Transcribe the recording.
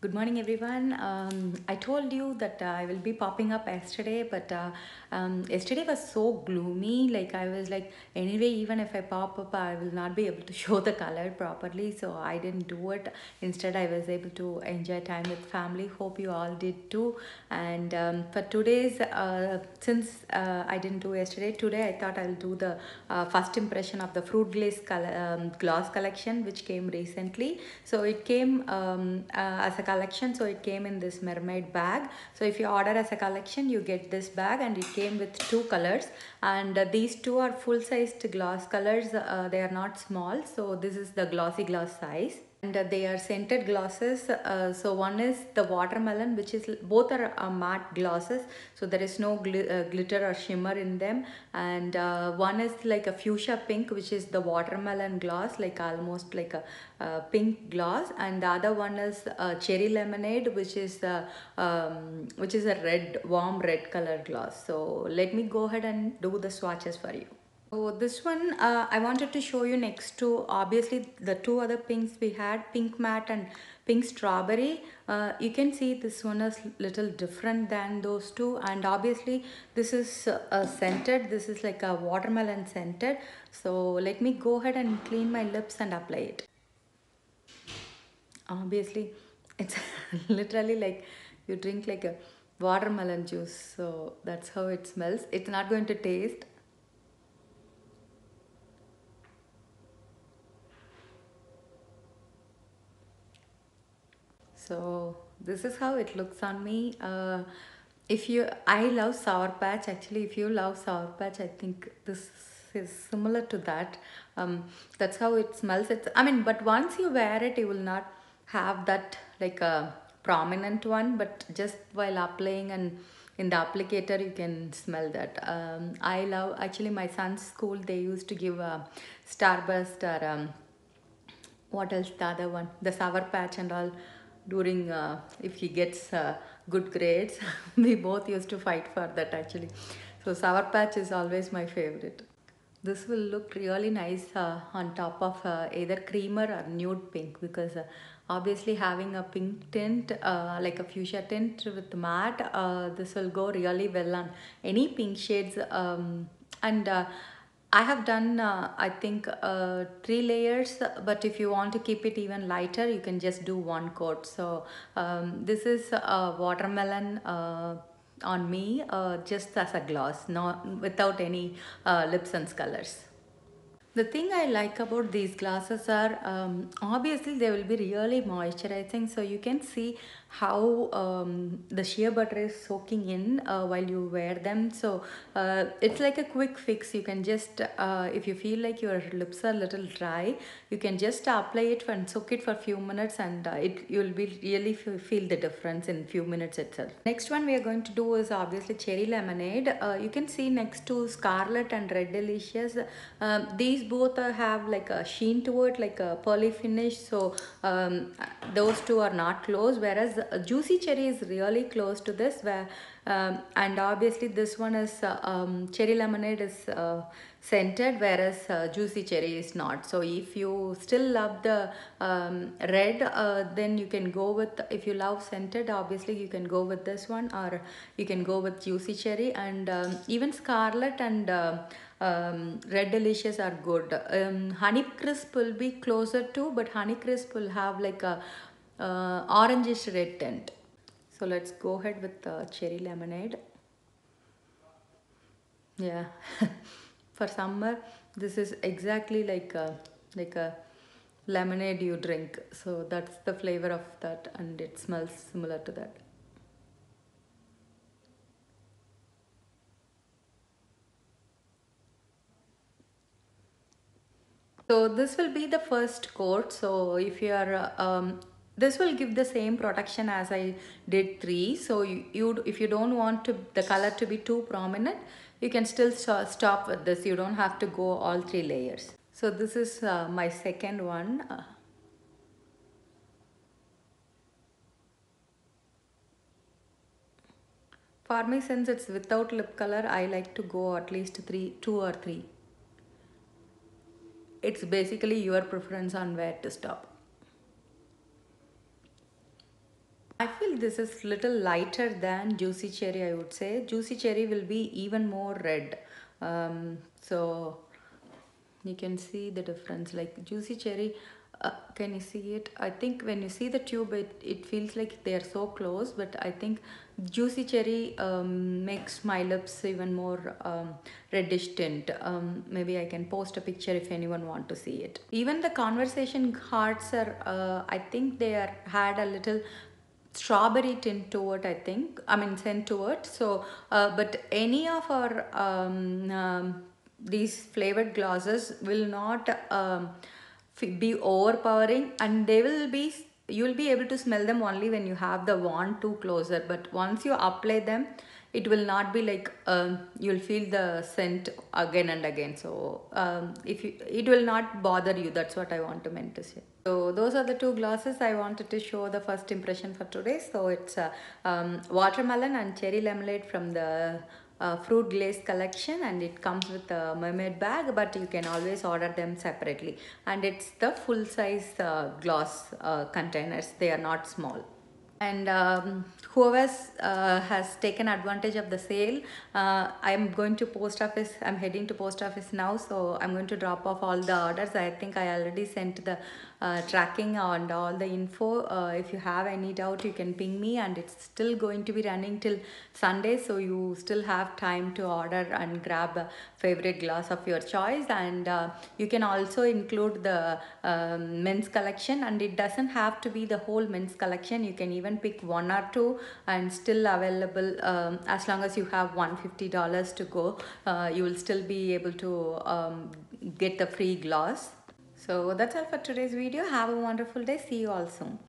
Good morning, everyone. I told you that I will be popping up yesterday, but yesterday was so gloomy. Like, I was like, anyway, even if I pop up, I will not be able to show the color properly. So I didn't do it. Instead, I was able to enjoy time with family. Hope you all did too. And for today's, since I didn't do yesterday, today I thought I'll do the first impression of the fruit glaze gloss collection, which came recently. So it came as a collection, so it came in this mermaid bag. So if you order as a collection, you get this bag, and it came with two colors. And these two are full sized gloss colors. They are not small, so this is the glossy gloss size, and they are scented glosses. So one is the watermelon, which is both are matte glosses, so there is no glitter or shimmer in them. And one is like a fuchsia pink, which is the watermelon gloss, like almost like a pink gloss. And the other one is cherry lemonade, which is a red, warm red color gloss. So let me go ahead and do the swatches for you. So this one I wanted to show you next to obviously the two other pinks we had, pink matte and pink strawberry. You can see this one is little different than those two, and obviously this is scented. This is like a watermelon scented. So let me go ahead and clean my lips and apply it. Obviously it's literally like you drink like a watermelon juice, so that's how it smells. It's not going to taste. So this is how it looks on me. If you, I love Sour Patch. Actually, if you love Sour Patch, I think this is similar to that. That's how it smells. It's, I mean, but once you wear it, you will not have that like a prominent one. But just while applying and in the applicator, you can smell that. I love, actually my son's school, they used to give Starburst or what else, the other one, the Sour Patch and all, during if he gets good grades. We both used to fight for that actually. So Sour Patch is always my favorite. This will look really nice on top of either creamer or nude pink, because obviously having a pink tint, like a fuchsia tint with matte, this will go really well on any pink shades. And I have done, I think, 3 layers, but if you want to keep it even lighter, you can just do one coat. So this is watermelon on me, just as a gloss, not without any lips and colors. The thing I like about these glasses are obviously they will be really moisturizing, so you can see how the shea butter is soaking in while you wear them. So it's like a quick fix. You can just if you feel like your lips are a little dry, you can just apply it and soak it for a few minutes, and you'll be really feel the difference in few minutes itself. Next one we are going to do is obviously cherry lemonade. You can see next to Scarlet and Red Delicious, these both have like a sheen to it, like a pearly finish. So those two are not close, whereas Juicy Cherry is really close to this, where and obviously this one is cherry lemonade is scented, whereas Juicy Cherry is not. So if you still love the red, then you can go with, if you love scented, obviously you can go with this one, or you can go with Juicy Cherry. And even Scarlet and Red Delicious are good. Honey Crisp will be closer to, but Honey Crisp will have like a orangish red tint. So let's go ahead with the cherry lemonade. Yeah, for summer, this is exactly like a lemonade you drink. So that's the flavor of that, and it smells similar to that. So this will be the first coat. So if you are this will give the same protection as I did three. So if you don't want to the color to be too prominent, you can still stop with this. You don't have to go all 3 layers. So this is my second one. For me, since it's without lip color, I like to go at least two or three. It's basically your preference on where to stop. I feel this is little lighter than Juicy Cherry, I would say. Juicy Cherry will be even more red. So you can see the difference. Like Juicy Cherry, can you see it? I think when you see the tube, it feels like they are so close, but I think Juicy Cherry makes my lips even more reddish tint. Maybe I can post a picture if anyone want to see it. Even the conversation hearts are, I think they are had a little strawberry tint to it, I think. I mean, scent to it. So, but any of our these flavored glosses will not be overpowering, and they will be, you will be able to smell them only when you have the wand too closer. But once you apply them, it will not be like you'll feel the scent again and again. So if you, it will not bother you. That's what I want to meant to say. So those are the two glosses I wanted to show the first impression for today. So it's watermelon and cherry lemonade from the fruit glaze collection, and it comes with a mermaid bag, but you can always order them separately, and it's the full size gloss containers. They are not small. And whoever has taken advantage of the sale, I'm going to post office, I'm heading to post office now, so I'm going to drop off all the orders. I think I already sent the tracking and all the info. If you have any doubt, you can ping me, and it's still going to be running till Sunday, so you still have time to order and grab a favorite glass of your choice. And you can also include the men's collection, and it doesn't have to be the whole men's collection. You can even pick one or two and still available. As long as you have $150 to go, you will still be able to get the free gloss. So that's all for today's video. Have a wonderful day. See you all soon.